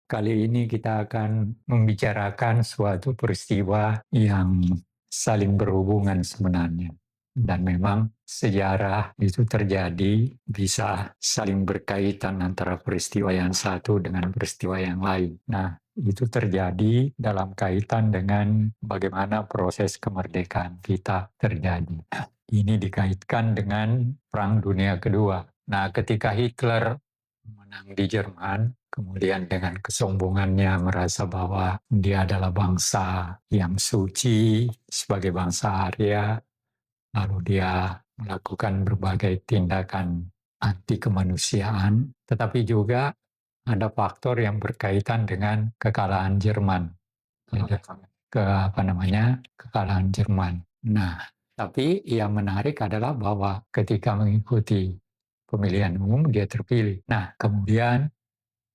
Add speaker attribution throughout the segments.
Speaker 1: Kali ini kita akan membicarakan suatu peristiwa yang saling berhubungan sebenarnya. Dan memang sejarah itu terjadi bisa saling berkaitan antara peristiwa yang satu dengan peristiwa yang lain. Nah, itu terjadi dalam kaitan dengan bagaimana proses kemerdekaan kita terjadi. Ini dikaitkan dengan Perang Dunia Kedua. Nah, ketika Hitler menang di Jerman, kemudian dengan kesombongannya merasa bahwa dia adalah bangsa yang suci sebagai bangsa Arya, lalu dia melakukan berbagai tindakan anti kemanusiaan, tetapi juga ada faktor yang berkaitan dengan kekalahan Jerman. Kekalahan Jerman. Nah, tapi yang menarik adalah bahwa ketika mengikuti pemilihan umum dia terpilih. Nah, kemudian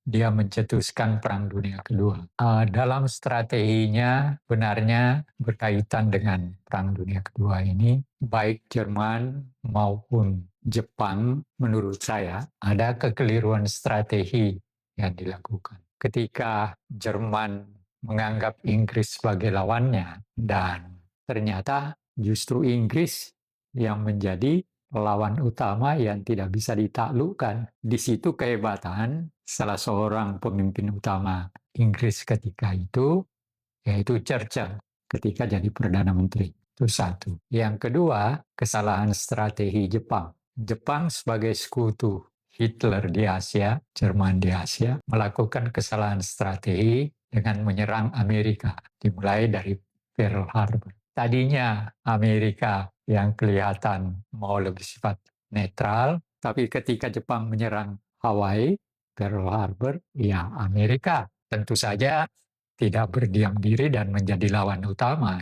Speaker 1: dia mencetuskan Perang Dunia Kedua. Dalam strateginya benarnya berkaitan dengan Perang Dunia Kedua ini, baik Jerman maupun Jepang menurut saya ada kekeliruan strategi yang dilakukan. Ketika Jerman menganggap Inggris sebagai lawannya dan ternyata justru Inggris yang menjadi lawan utama yang tidak bisa ditaklukkan. Di situ kehebatan salah seorang pemimpin utama Inggris ketika itu, yaitu Churchill ketika jadi Perdana Menteri. Itu satu. Yang kedua, kesalahan strategi Jepang. Jepang sebagai sekutu Hitler di Asia, Jerman di Asia, melakukan kesalahan strategi dengan menyerang Amerika, dimulai dari Pearl Harbor. Tadinya Amerika yang kelihatan mau lebih sifat netral, tapi ketika Jepang menyerang Hawaii, Pearl Harbor, ya Amerika tentu saja tidak berdiam diri dan menjadi lawan utama.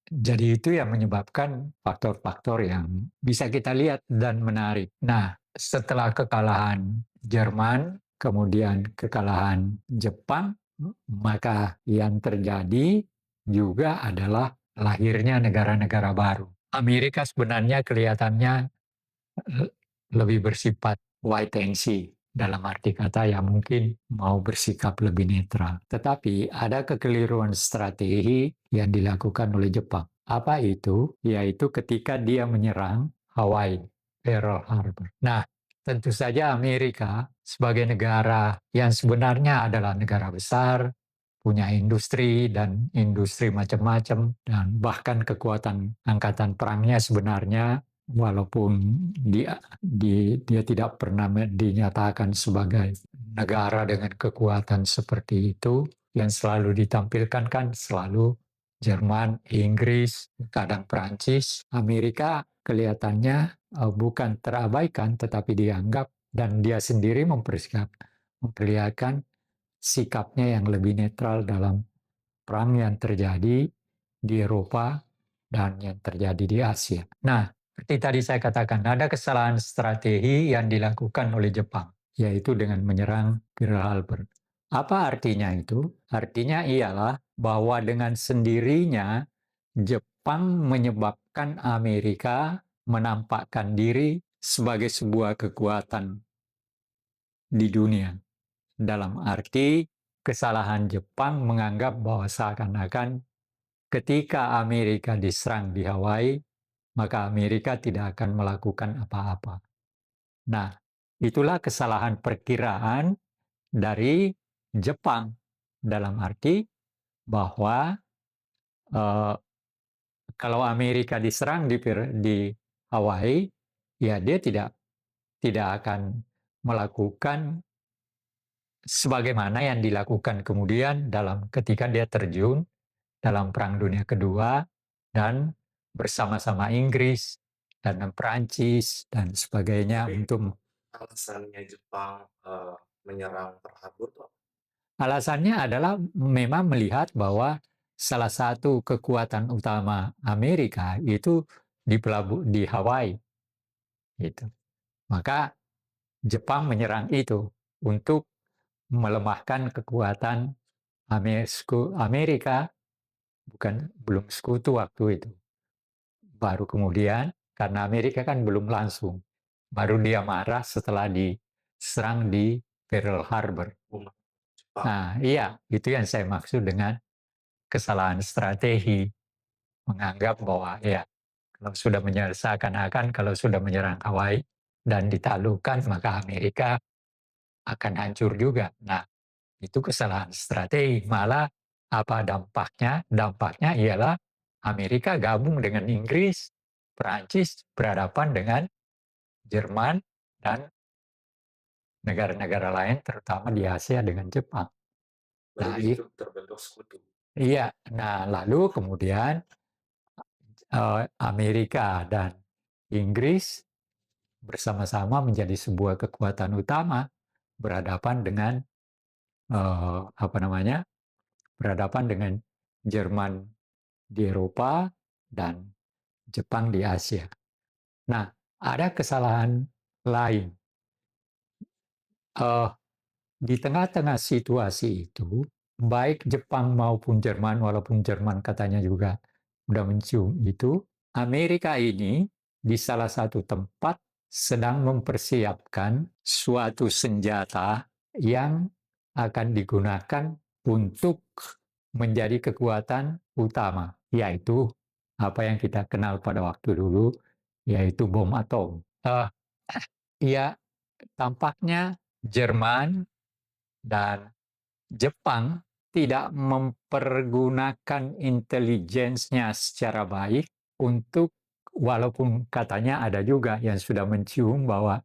Speaker 1: Jadi itu yang menyebabkan faktor-faktor yang bisa kita lihat dan menarik. Nah, setelah kekalahan Jerman, kemudian kekalahan Jepang, maka yang terjadi juga adalah lahirnya negara-negara baru. Amerika sebenarnya kelihatannya lebih bersifat white and see, dalam arti kata yang mungkin mau bersikap lebih netral. Tetapi ada kekeliruan strategi yang dilakukan oleh Jepang. Apa itu? Yaitu ketika dia menyerang Hawaii, Pearl Harbor. Nah, tentu saja Amerika sebagai negara yang sebenarnya adalah negara besar, punya industri dan industri macam-macam, dan bahkan kekuatan angkatan perangnya sebenarnya walaupun dia tidak pernah dinyatakan sebagai negara dengan kekuatan seperti itu, yang selalu ditampilkan kan selalu Jerman, Inggris, kadang Prancis, Amerika kelihatannya bukan terabaikan tetapi dianggap, dan dia sendiri memperlihatkan sikapnya yang lebih netral dalam perang yang terjadi di Eropa dan yang terjadi di Asia. Nah, seperti tadi saya katakan, ada kesalahan strategi yang dilakukan oleh Jepang, yaitu dengan menyerang Pearl Harbor. Apa artinya itu? Artinya ialah bahwa dengan sendirinya Jepang menyebabkan Amerika menampakkan diri sebagai sebuah kekuatan di dunia. Dalam arti kesalahan Jepang menganggap bahwa seakan-akan ketika Amerika diserang di Hawaii, maka Amerika tidak akan melakukan apa-apa. Nah, itulah kesalahan perkiraan dari Jepang dalam arti bahwa eh, kalau Amerika diserang di Hawaii, ya dia tidak akan melakukan sebagaimana yang dilakukan kemudian dalam ketika dia terjun dalam Perang Dunia Kedua dan bersama-sama Inggris dan Perancis dan sebagainya untuk
Speaker 2: Alasannya Jepang, menyerang Pearl Harbor tuh apa?
Speaker 1: alasannya adalah memang melihat bahwa salah satu kekuatan utama Amerika itu di Hawaii gitu. Maka Jepang menyerang itu untuk melemahkan kekuatan Amerika, bukan belum sekutu waktu itu. Baru kemudian, karena Amerika kan belum langsung, baru dia marah setelah diserang di Pearl Harbor.
Speaker 2: Jepang.
Speaker 1: Nah, iya, itu yang saya maksud dengan kesalahan strategi. Menganggap bahwa ya, kalau sudah seakan-akan kalau sudah menyerang Hawaii dan ditaklukkan, maka Amerika akan hancur juga. Nah, itu kesalahan strategi. Malah apa dampaknya? Dampaknya ialah Amerika gabung dengan Inggris, Perancis berhadapan dengan Jerman dan negara-negara lain, terutama di Asia dengan Jepang.
Speaker 2: Baru
Speaker 1: Nah,
Speaker 2: di situ terbentuk sekutu.
Speaker 1: iya. Nah, lalu kemudian Amerika dan Inggris bersama-sama menjadi sebuah kekuatan utama berhadapan dengan apa namanya? Berhadapan dengan Jerman di Eropa dan Jepang di Asia. Nah, ada kesalahan lain. Eh, di tengah-tengah situasi itu, baik Jepang maupun Jerman, walaupun Jerman katanya juga udah mencium itu, Amerika ini di salah satu tempat sedang mempersiapkan suatu senjata yang akan digunakan untuk menjadi kekuatan utama, yaitu apa yang kita kenal pada waktu dulu, yaitu bom atom. Ya, tampaknya Jerman dan Jepang tidak mempergunakan intelijensinya secara baik untuk, walaupun katanya ada juga yang sudah mencium bahwa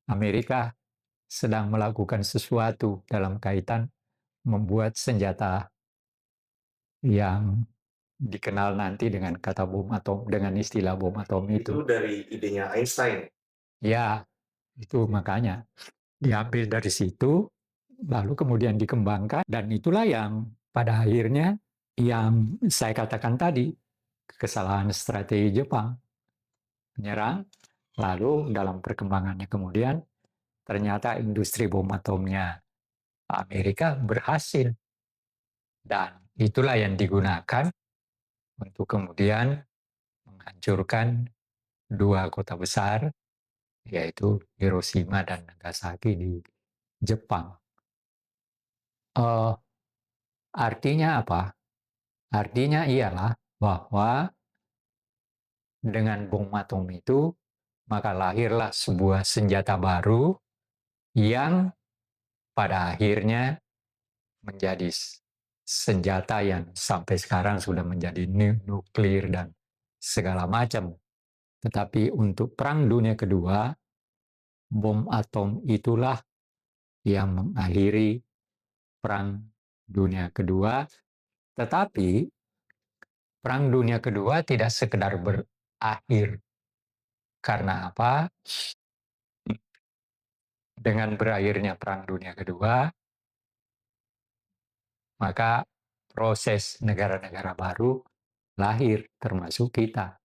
Speaker 1: Amerika sedang melakukan sesuatu dalam kaitan membuat senjata yang dikenal nanti dengan kata bom atom, dengan istilah bom atom
Speaker 2: Itu
Speaker 1: itu.
Speaker 2: dari idenya Einstein.
Speaker 1: Ya, itu makanya diambil dari situ, lalu kemudian dikembangkan, dan itulah yang pada akhirnya yang saya katakan tadi, kesalahan strategi Jepang, menyerang, lalu dalam perkembangannya kemudian ternyata industri bom atomnya Amerika berhasil, dan itulah yang digunakan untuk kemudian menghancurkan dua kota besar, yaitu Hiroshima dan Nagasaki di Jepang. Uh, Artinya apa? Artinya ialah bahwa dengan bom atom itu, maka lahirlah sebuah senjata baru yang pada akhirnya menjadi senjata yang sampai sekarang sudah menjadi nuklir dan segala macam. Tetapi untuk Perang Dunia Kedua, bom atom itulah yang mengakhiri Perang Dunia Kedua. Tetapi Perang Dunia Kedua tidak sekedar berakhir. Karena apa? Dengan berakhirnya Perang Dunia Kedua, maka proses negara-negara baru lahir, termasuk kita,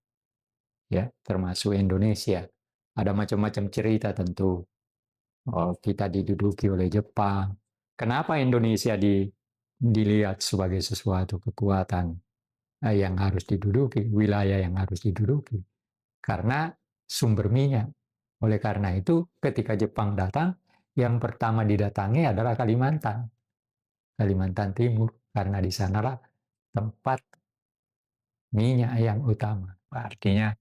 Speaker 1: ya, termasuk Indonesia. Ada macam-macam cerita tentu. Oh, kita diduduki oleh Jepang. Kenapa Indonesia dilihat sebagai sesuatu kekuatan yang harus diduduki, wilayah yang harus diduduki? Karena sumber minyak. Oleh karena itu, ketika Jepang datang, yang pertama didatangi adalah Kalimantan. Kalimantan Timur, karena di sanalah tempat minyak yang utama. Artinya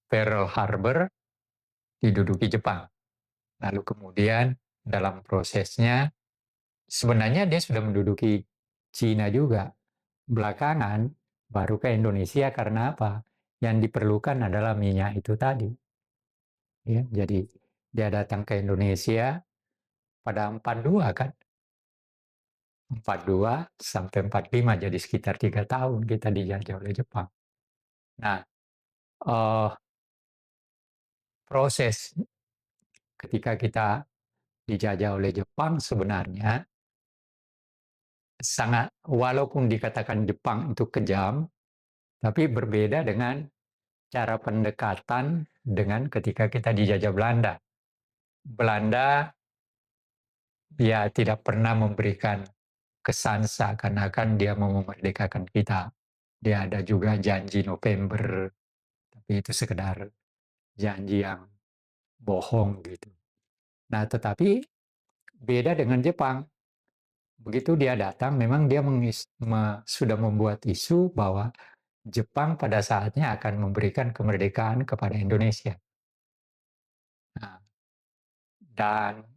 Speaker 1: Pearl Harbor diduduki Jepang. Lalu kemudian dalam prosesnya sebenarnya dia sudah menduduki Cina juga. Belakangan baru ke Indonesia karena apa? Yang diperlukan adalah minyak itu tadi. Ya, jadi dia datang ke Indonesia pada 42 kan? 42 sampai 45, jadi sekitar 3 tahun kita dijajah oleh Jepang. Nah, eh, proses ketika kita dijajah oleh Jepang sebenarnya sangat, walaupun dikatakan Jepang itu kejam, tapi berbeda dengan cara pendekatan dengan ketika kita dijajah Belanda. Belanda ya tidak pernah memberikan kesan seakan-akan dia mau memerdekakan kita. Dia ada juga janji November, tapi itu sekedar janji yang bohong gitu. Nah, tetapi Beda dengan Jepang. Begitu dia datang, memang dia sudah membuat isu bahwa Jepang pada saatnya akan memberikan kemerdekaan kepada Indonesia. Nah, dan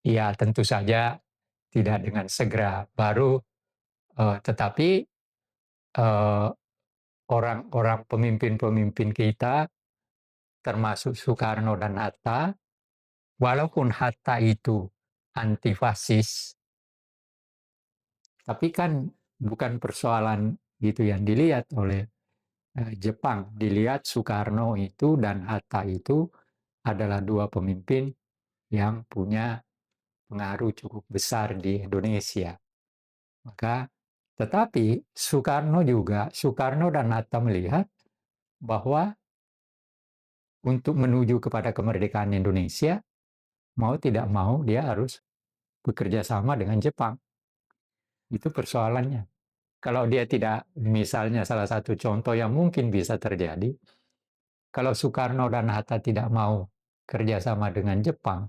Speaker 1: ya tentu saja tidak dengan segera, tetapi eh, orang-orang pemimpin-pemimpin kita, termasuk Soekarno dan Hatta, walaupun Hatta itu antifasis, tapi kan bukan persoalan gitu yang dilihat oleh Jepang. Dilihat Soekarno itu dan Hatta itu adalah dua pemimpin yang punya pengaruh cukup besar di Indonesia. Maka, tetapi Soekarno dan Hatta melihat bahwa untuk menuju kepada kemerdekaan Indonesia, mau tidak mau dia harus bekerja sama dengan Jepang. Itu persoalannya. Kalau dia tidak, misalnya salah satu contoh yang mungkin bisa terjadi, kalau Soekarno dan Hatta tidak mau kerjasama dengan Jepang,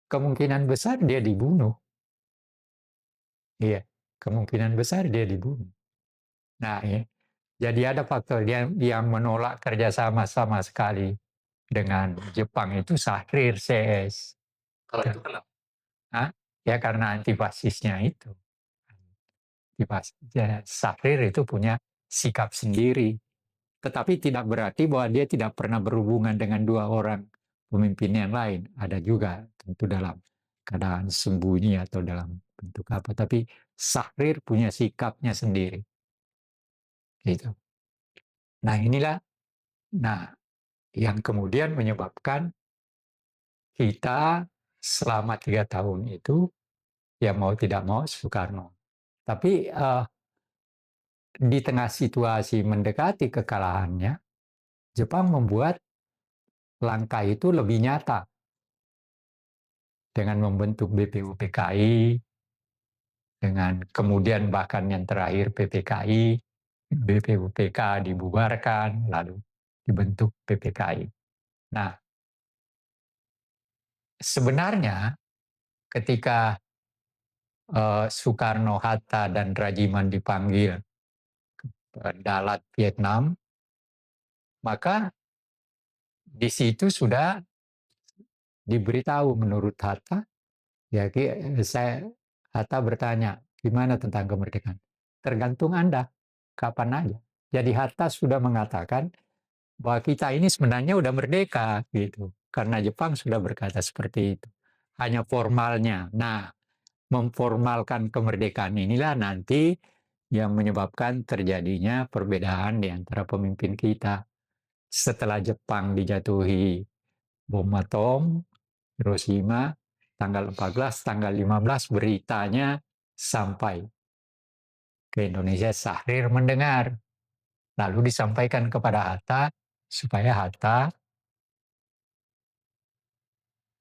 Speaker 1: kemungkinan besar dia dibunuh. Iya, kemungkinan besar dia dibunuh. Nah, ya. Jadi ada faktor yang menolak kerjasama sama sekali dengan Jepang itu Syahrir CS.
Speaker 2: Kalau itu kenapa?
Speaker 1: Hah? Ya karena antifasisnya itu. Syahrir itu punya sikap sendiri. Tetapi tidak berarti bahwa dia tidak pernah berhubungan dengan dua orang pemimpin yang lain. Ada juga tentu dalam keadaan sembunyi atau dalam bentuk apa. Tapi Syahrir punya sikapnya sendiri. Gitu. Nah inilah yang kemudian menyebabkan kita selama 3 tahun itu ya mau tidak mau Soekarno. Tapi di tengah situasi mendekati kekalahannya, Jepang membuat langkah itu lebih nyata dengan membentuk BPUPKI, dengan kemudian bahkan yang terakhir PPKI, BPUPK dibubarkan, lalu dibentuk PPKI. Nah, sebenarnya ketika Soekarno, Hatta, dan Rajiman dipanggil ke Dalat, Vietnam, maka di situ sudah diberitahu menurut Hatta, ya Hatta bertanya, gimana tentang kemerdekaan? Tergantung Anda, kapan aja. Jadi Hatta sudah mengatakan bahwa kita ini sebenarnya udah merdeka gitu, karena Jepang sudah berkata seperti itu. Hanya formalnya. Nah, memformalkan kemerdekaan inilah nanti yang menyebabkan terjadinya perbedaan di antara pemimpin kita. Setelah Jepang dijatuhi bom atom, Hiroshima, tanggal 14, tanggal 15 beritanya sampai ke Indonesia. Syahrir mendengar, lalu disampaikan kepada Hatta, supaya Hatta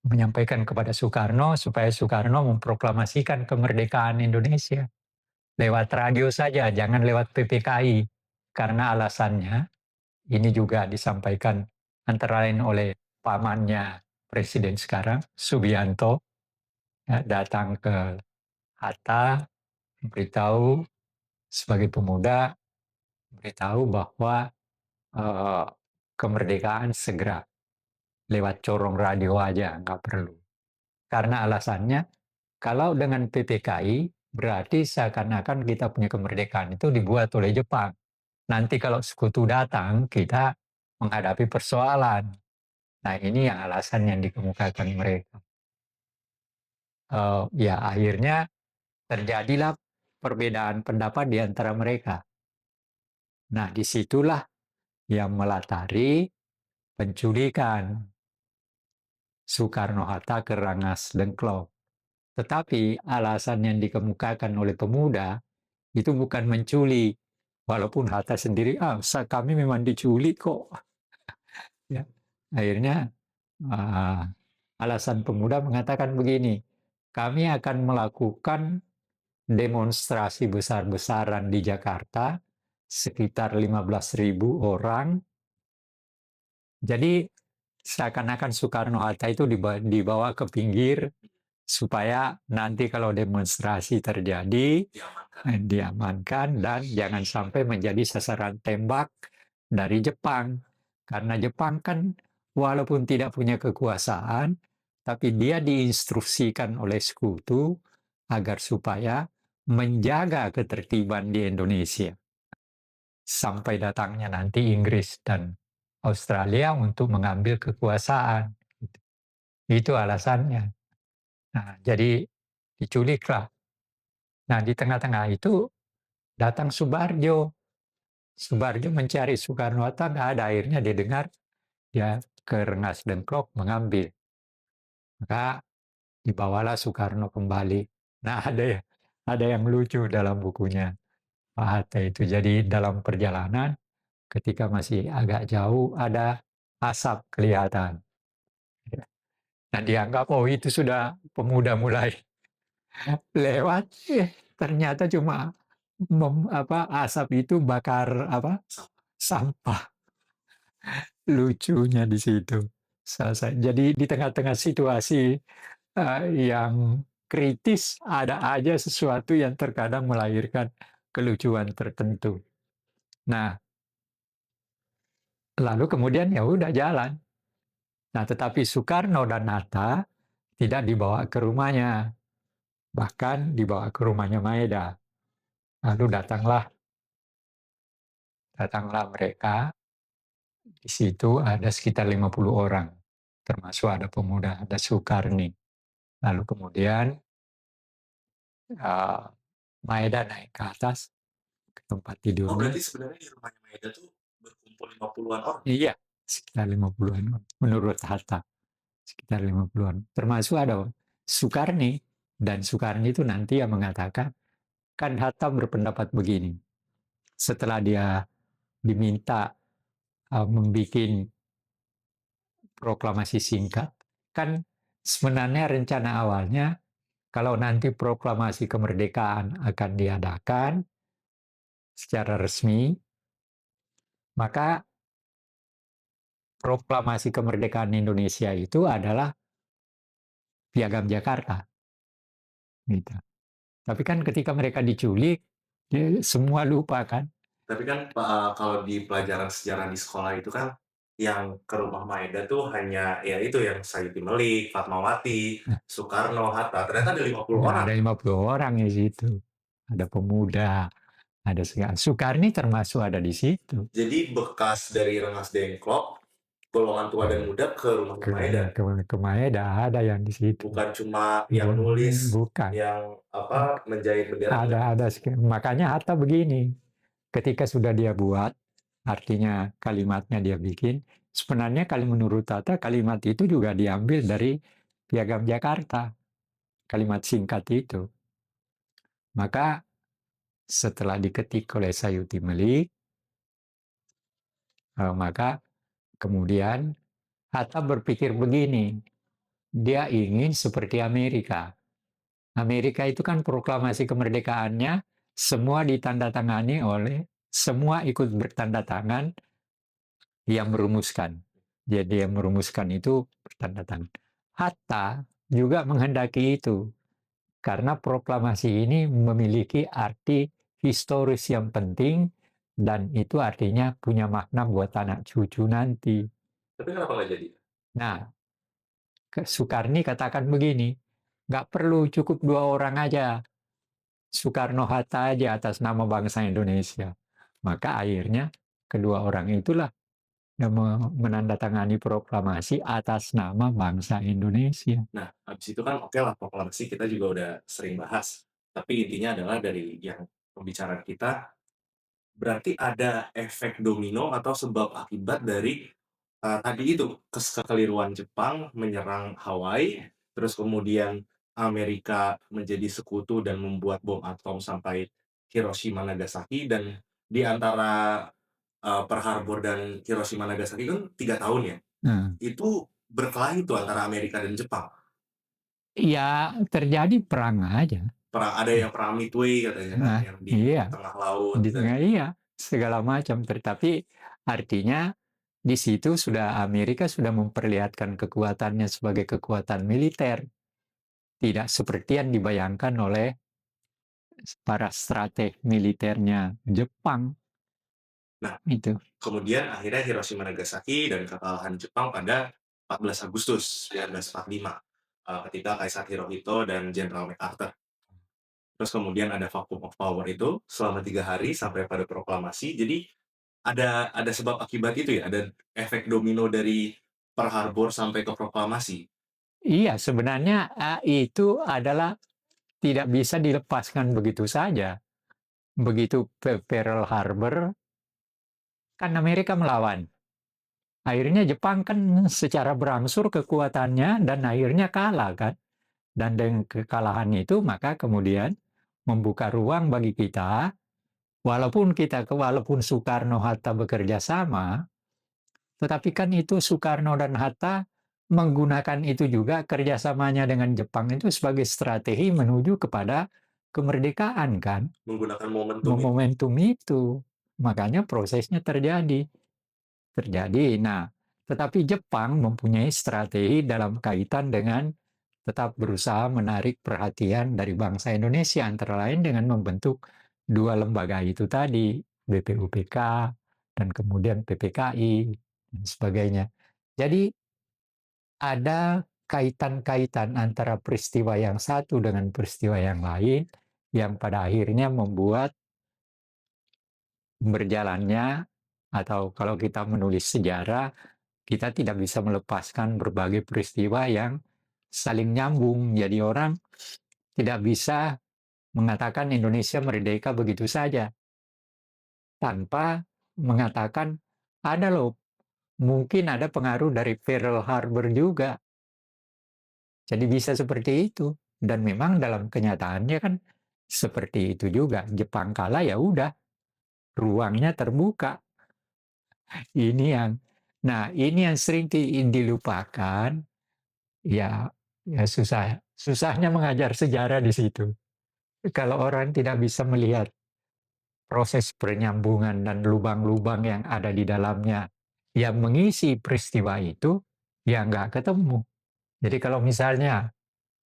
Speaker 1: menyampaikan kepada Soekarno, supaya Soekarno memproklamasikan kemerdekaan Indonesia. Lewat radio saja, jangan lewat PPKI. Karena alasannya, ini juga disampaikan antara lain oleh pamannya Presiden sekarang, Subianto, ya, datang ke Hatta, memberitahu sebagai pemuda, memberitahu bahwa eh, kemerdekaan segera lewat corong radio aja, nggak perlu. Karena alasannya, kalau dengan PPKI, berarti seakan-akan kita punya kemerdekaan itu dibuat oleh Jepang. Nanti kalau sekutu datang, kita menghadapi persoalan. Nah ini yang alasan yang dikemukakan mereka. Ya akhirnya terjadilah perbedaan pendapat di antara mereka. Nah disitulah yang melatari penculikan Soekarno-Hatta ke Rangas Dengklok. Tetapi alasan yang dikemukakan oleh pemuda itu bukan menculik. Walaupun Hatta sendiri, kami memang diculik kok. Ya. Akhirnya alasan pemuda mengatakan begini, kami akan melakukan demonstrasi besar-besaran di Jakarta, sekitar 15.000 orang. Jadi seakan-akan Soekarno-Hatta itu dibawa ke pinggir supaya nanti kalau demonstrasi terjadi,
Speaker 2: Diamankan.
Speaker 1: diamankan dan jangan sampai menjadi sasaran tembak dari Jepang. Karena Jepang kan walaupun tidak punya kekuasaan, tapi dia diinstruksikan oleh sekutu agar supaya menjaga ketertiban di Indonesia sampai datangnya nanti Inggris dan Australia untuk mengambil kekuasaan. Itu alasannya. Nah, jadi diculiklah. Nah, di tengah-tengah itu datang Subarjo. Subarjo mencari Soekarno-Hatta, nggak ada. Akhirnya dia dengar, dia ke Rengas Dengklok mengambil. Maka dibawalah Soekarno kembali. Nah, ada yang lucu dalam bukunya Pak Hatta itu. Jadi dalam perjalanan, ketika masih agak jauh, ada asap kelihatan. Dan dianggap, oh itu sudah pemuda mulai lewat. Ternyata cuma asap itu bakar sampah. Lucunya di situ. Jadi di tengah-tengah situasi yang kritis, ada aja sesuatu yang terkadang melahirkan kelucuan tertentu. Nah, lalu kemudian ya udah jalan. Nah, tetapi Soekarno dan Hatta tidak dibawa ke rumahnya, bahkan dibawa ke rumahnya Maeda. Lalu datanglah mereka. Di situ ada sekitar 50 orang, termasuk ada pemuda, ada Soekarni. Lalu kemudian Maeda naik ke atas ke tempat
Speaker 2: Oh,
Speaker 1: tidurnya.
Speaker 2: berarti sebenarnya di rumahnya Maeda tuh berkumpul 50-an orang?
Speaker 1: Iya, sekitar 50-an menurut Hatta. Sekitar 50-an. Termasuk ada Soekarni. Dan Soekarni itu nanti yang mengatakan, kan Hatta berpendapat begini. Setelah dia diminta membuat proklamasi singkat, kan sebenarnya rencana awalnya kalau nanti proklamasi kemerdekaan akan diadakan secara resmi, maka proklamasi kemerdekaan Indonesia itu adalah Piagam Jakarta. Gitu. Tapi kan ketika mereka diculik, semua lupa kan.
Speaker 2: Tapi kan kalau di pelajaran sejarah di sekolah itu kan yang ke rumah Maeda tuh hanya ya itu yang Sayuti Melik, Fatmawati,
Speaker 1: Nah,
Speaker 2: Soekarno, Hatta. Ternyata ada 50 orang.
Speaker 1: ada 50 orang di situ. Ada pemuda, ada segala. Soekarni termasuk ada di situ.
Speaker 2: Jadi bekas dari Rengas Dengklok, golongan tua dan muda ke rumahnya Maeda.
Speaker 1: Ke Maeda ada yang di situ.
Speaker 2: Bukan cuma yang nulis,
Speaker 1: Bukan.
Speaker 2: yang menjahit bendera.
Speaker 1: Ada. Makanya Hatta begini. Ketika sudah dia buat, artinya kalimatnya dia bikin, sebenarnya kalau menurut Hatta kalimat itu juga diambil dari Piagam Jakarta. Kalimat singkat itu. Maka setelah diketik oleh Sayuti Melik, maka kemudian Hatta berpikir begini, dia ingin seperti Amerika. Amerika itu kan proklamasi kemerdekaannya semua ditandatangani oleh, semua ikut bertanda tangan yang merumuskan. Jadi yang merumuskan itu bertanda tangan. Hatta juga menghendaki itu, karena proklamasi ini memiliki arti historis yang penting dan itu artinya punya makna buat anak cucu nanti.
Speaker 2: Tapi kenapa nggak jadi?
Speaker 1: Nah, Soekarni katakan begini, nggak perlu, cukup 2 orang aja. Soekarno-Hatta aja atas nama bangsa Indonesia. Maka akhirnya kedua orang itulah yang menandatangani proklamasi atas nama bangsa Indonesia.
Speaker 2: Nah, habis itu kan oke lah proklamasi kita juga udah sering bahas. Tapi intinya adalah dari yang pembicaraan kita, berarti ada efek domino atau sebab akibat dari tadi itu kekeliruan Jepang menyerang Hawaii, terus kemudian Amerika menjadi sekutu dan membuat bom atom sampai Hiroshima, Nagasaki, dan di antara Pearl Harbor dan Hiroshima, Nagasaki kan 3 tahun ya.
Speaker 1: Nah,
Speaker 2: Itu berkelahi tuh antara Amerika dan Jepang.
Speaker 1: ya terjadi perang aja.
Speaker 2: Ada yang perang Midway katanya kan,
Speaker 1: Nah,
Speaker 2: yang di
Speaker 1: iya,
Speaker 2: tengah laut.
Speaker 1: iya, segala macam. Tetapi artinya di situ sudah Amerika sudah memperlihatkan kekuatannya sebagai kekuatan militer. tidak seperti yang dibayangkan oleh para strateg militernya Jepang
Speaker 2: Nah,
Speaker 1: itu.
Speaker 2: kemudian akhirnya Hiroshima Nagasaki dan kekalahan Jepang pada 14 Agustus 1945, ketika Kaisar Hirohito dan Jenderal MacArthur. Terus kemudian ada vacuum of power itu selama 3 hari sampai pada proklamasi. Jadi ada sebab akibat itu ya, ada efek domino dari Pearl Harbor sampai ke proklamasi.
Speaker 1: Iya, sebenarnya itu adalah tidak bisa dilepaskan begitu saja. Begitu Pearl Harbor, kan Amerika melawan. Akhirnya Jepang kan secara berangsur kekuatannya dan akhirnya kalah kan. Dan dengan kekalahan itu maka kemudian membuka ruang bagi kita, walaupun Soekarno-Hatta bekerja sama, tetapi kan itu Soekarno dan Hatta menggunakan itu juga kerjasamanya dengan Jepang itu sebagai strategi menuju kepada kemerdekaan kan,
Speaker 2: Menggunakan momentum itu.
Speaker 1: momentum itu. Makanya prosesnya terjadi. Nah, tetapi Jepang mempunyai strategi dalam kaitan dengan tetap berusaha menarik perhatian dari bangsa Indonesia, antara lain dengan membentuk dua lembaga itu tadi, BPUPK dan kemudian PPKI dan sebagainya. Jadi ada kaitan-kaitan antara peristiwa yang satu dengan peristiwa yang lain yang pada akhirnya membuat berjalannya, atau kalau kita menulis sejarah, kita tidak bisa melepaskan berbagai peristiwa yang saling nyambung. Jadi orang tidak bisa mengatakan Indonesia merdeka begitu saja tanpa mengatakan ada loh, mungkin ada pengaruh dari Pearl Harbor juga. Jadi bisa seperti itu. Dan memang dalam kenyataannya kan seperti itu juga. Jepang kalah ya udah, ruangnya terbuka. Ini yang ini yang sering dilupakan. Ya, ya susahnya mengajar sejarah di situ. Kalau orang tidak bisa melihat proses penyambungan dan lubang-lubang yang ada di dalamnya yang mengisi peristiwa itu, ya nggak ketemu. Jadi kalau misalnya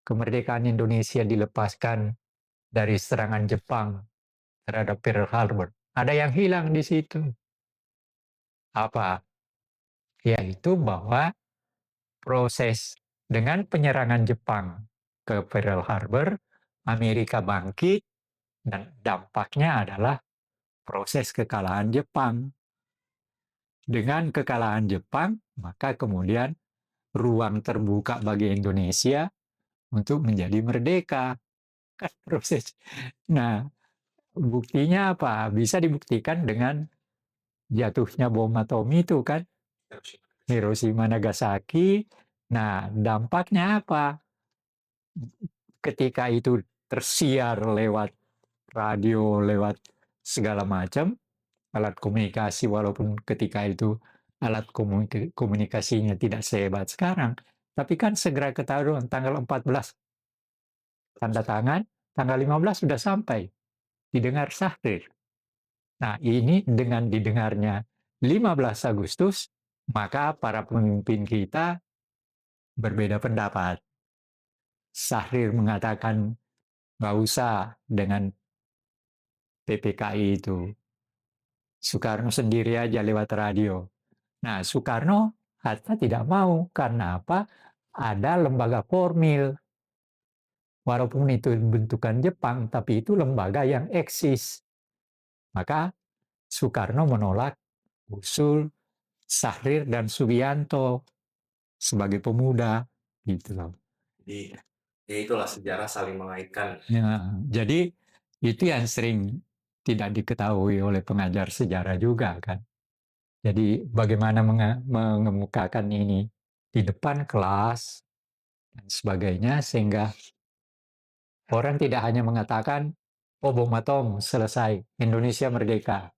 Speaker 1: kemerdekaan Indonesia dilepaskan dari serangan Jepang terhadap Pearl Harbor, ada yang hilang di situ. Apa? Yaitu bahwa proses dengan penyerangan Jepang ke Pearl Harbor, Amerika bangkit, dan dampaknya adalah proses kekalahan Jepang. Dengan kekalahan Jepang, maka kemudian ruang terbuka bagi Indonesia untuk menjadi merdeka. Kan proses. Nah, buktinya apa? Bisa dibuktikan dengan jatuhnya bom atom itu kan, Hiroshima Nagasaki. Nah, dampaknya apa? Ketika itu tersiar lewat radio, lewat segala macam alat komunikasi, walaupun ketika itu alat komunikasinya tidak sehebat sekarang, tapi kan segera ketahuan tanggal 14 tanda tangan, tanggal 15 sudah sampai, didengar Syahrir. Nah, ini dengan didengarnya 15 Agustus, maka para pemimpin kita berbeda pendapat. Syahrir mengatakan nggak usah dengan PPKI itu. Soekarno sendiri aja lewat radio. Nah, Soekarno Hatta tidak mau. Karena apa? Ada lembaga formil. Walaupun itu bentukan Jepang, tapi itu lembaga yang eksis. Maka Soekarno menolak usul Syahrir dan Subianto sebagai pemuda. Gitu loh.
Speaker 2: Jadi, ya itulah sejarah saling mengaitkan.
Speaker 1: Ya, jadi itu yang sering tidak diketahui oleh pengajar sejarah juga kan. Jadi bagaimana mengemukakan ini di depan kelas dan sebagainya sehingga orang tidak hanya mengatakan, oh bom atom selesai, Indonesia merdeka.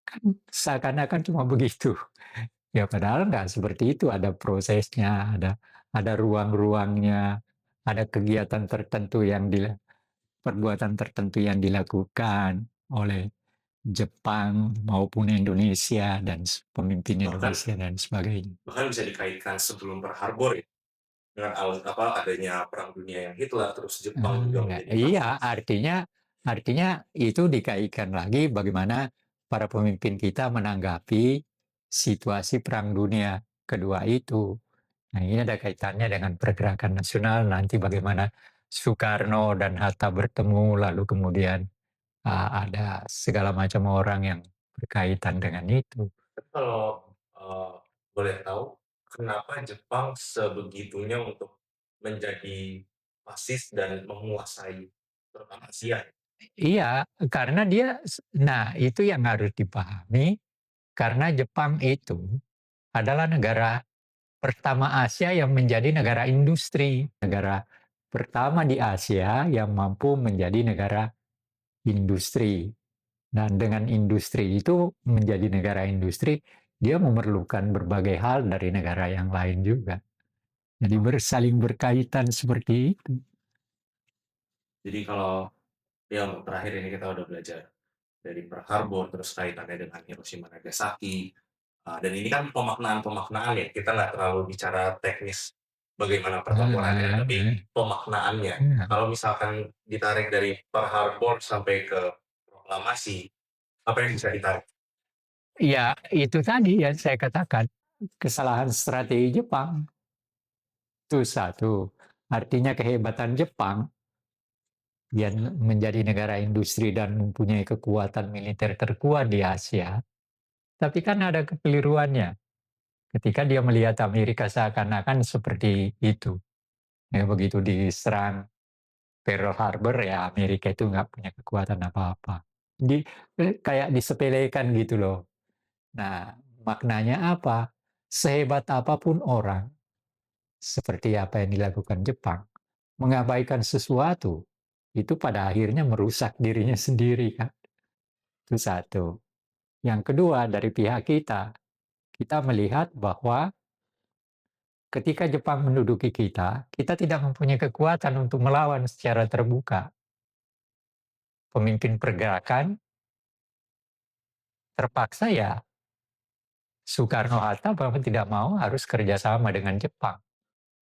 Speaker 1: Kan seakan-akan cuma begitu. Ya padahal nggak seperti itu, ada prosesnya, ada ruang-ruangnya, ada kegiatan tertentu perbuatan tertentu yang dilakukan oleh Jepang maupun Indonesia dan pemimpin
Speaker 2: Bahkan
Speaker 1: Indonesia dan sebagainya.
Speaker 2: bahkan bisa dikaitkan sebelum Pearl Harbor ya. dengan adanya Perang Dunia yang Hitler, terus Jepang juga
Speaker 1: Nah,
Speaker 2: menjadi
Speaker 1: iya,
Speaker 2: fasis.
Speaker 1: artinya itu dikaitkan lagi bagaimana para pemimpin kita menanggapi situasi Perang Dunia Kedua itu. Nah, ini ada kaitannya dengan pergerakan nasional, nanti bagaimana Soekarno dan Hatta bertemu, lalu kemudian ada segala macam orang yang berkaitan dengan itu.
Speaker 2: Tapi kalau, boleh tahu, kenapa Jepang sebegitunya untuk menjadi fasis dan menguasai terutama Asia?
Speaker 1: Iya, karena nah itu yang harus dipahami, karena Jepang itu adalah negara pertama Asia yang menjadi negara industri, negara pertama di Asia yang mampu menjadi negara industri. Dan dengan industri itu menjadi negara industri, dia memerlukan berbagai hal dari negara yang lain juga. Jadi bersaling berkaitan seperti itu.
Speaker 2: Jadi kalau yang terakhir ini kita udah belajar dari Pearl Harbor, terus kaitannya dengan Hiroshima Nagasaki, dan ini kan pemaknaan-pemaknaan ya, kita nggak terlalu bicara teknis bagaimana pertempurannya, tapi pemaknaannya. Kalau misalkan ditarik dari Pearl Harbor sampai ke proklamasi, apa yang bisa ditarik?
Speaker 1: Ya, itu tadi yang saya katakan, kesalahan strategi Jepang. Itu satu. Artinya kehebatan Jepang yang menjadi negara industri dan mempunyai kekuatan militer terkuat di Asia. Tapi kan ada kekeliruannya ketika dia melihat Amerika seakan-akan seperti itu. Ya, begitu diserang Pearl Harbor, ya Amerika itu nggak punya kekuatan apa-apa. Kayak disepelekan gitu loh. Nah, maknanya apa? Sehebat apapun orang, seperti apa yang dilakukan Jepang, mengabaikan sesuatu, itu pada akhirnya merusak dirinya sendiri kan. Itu satu. Yang kedua, dari pihak kita, kita melihat bahwa ketika Jepang menduduki kita tidak mempunyai kekuatan untuk melawan secara terbuka. Pemimpin pergerakan terpaksa ya Soekarno-Hatta bahkan tidak mau harus kerjasama dengan Jepang.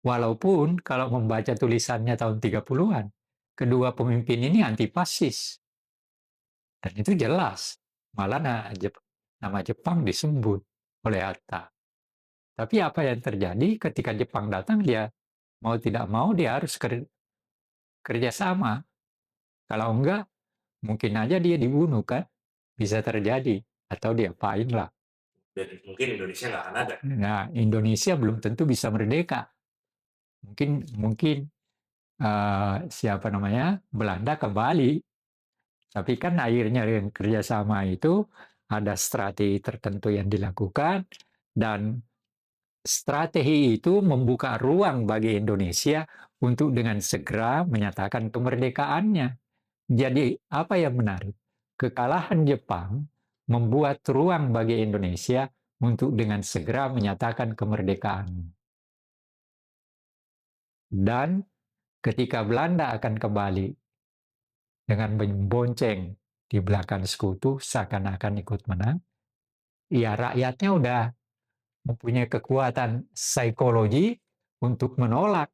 Speaker 1: Walaupun kalau membaca tulisannya tahun 30-an, kedua pemimpin ini anti fasis. Dan itu jelas. Malah nama Jepang disebut oleh Hatta. Tapi apa yang terjadi ketika Jepang datang, dia mau tidak mau dia harus kerjasama. Kalau enggak, mungkin aja dia dibunuh kan. Bisa terjadi. Atau diapain lah.
Speaker 2: Dan mungkin Indonesia nggak akan ada.
Speaker 1: Nah, Indonesia belum tentu bisa merdeka. Mungkin mungkin siapa namanya Belanda kembali, tapi kan akhirnya dengan kerjasama itu ada strategi tertentu yang dilakukan dan strategi itu membuka ruang bagi Indonesia untuk dengan segera menyatakan kemerdekaannya. Jadi apa yang menarik? Kekalahan Jepang membuat ruang bagi Indonesia untuk dengan segera menyatakan kemerdekaan. Dan ketika Belanda akan kembali dengan membonceng di belakang sekutu seakan-akan ikut menang, ya rakyatnya udah mempunyai kekuatan psikologi untuk menolak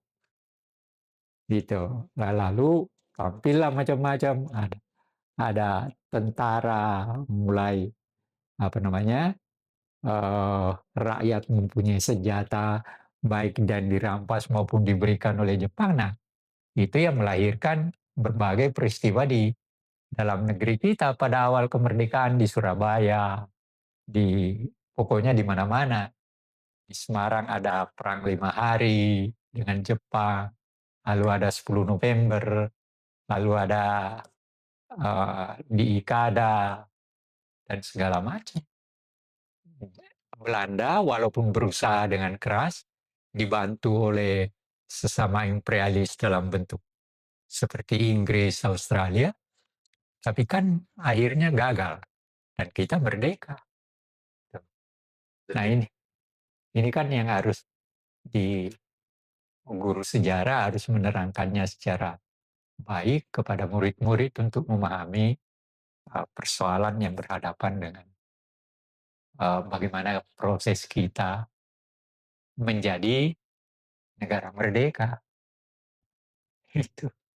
Speaker 1: gitu. Lalu tampillah macam-macam, ada tentara mulai apa namanya rakyat mempunyai senjata baik dan dirampas maupun diberikan oleh Jepang. Nah, itu yang melahirkan berbagai peristiwa di dalam negeri kita pada awal kemerdekaan di Surabaya, pokoknya di mana-mana. Di Semarang ada Perang 5 Hari dengan Jepang, lalu ada 10 November, lalu ada di Ikada, dan segala macam. Belanda walaupun berusaha dengan keras, dibantu oleh sesama imperialis dalam bentuk seperti Inggris, Australia, tapi kan akhirnya gagal dan kita merdeka. Nah,
Speaker 2: Jadi
Speaker 1: ini kan yang harus di guru sejarah harus menerangkannya secara baik kepada murid-murid untuk memahami persoalan yang berhadapan dengan bagaimana proses kita menjadi negara merdeka, itu.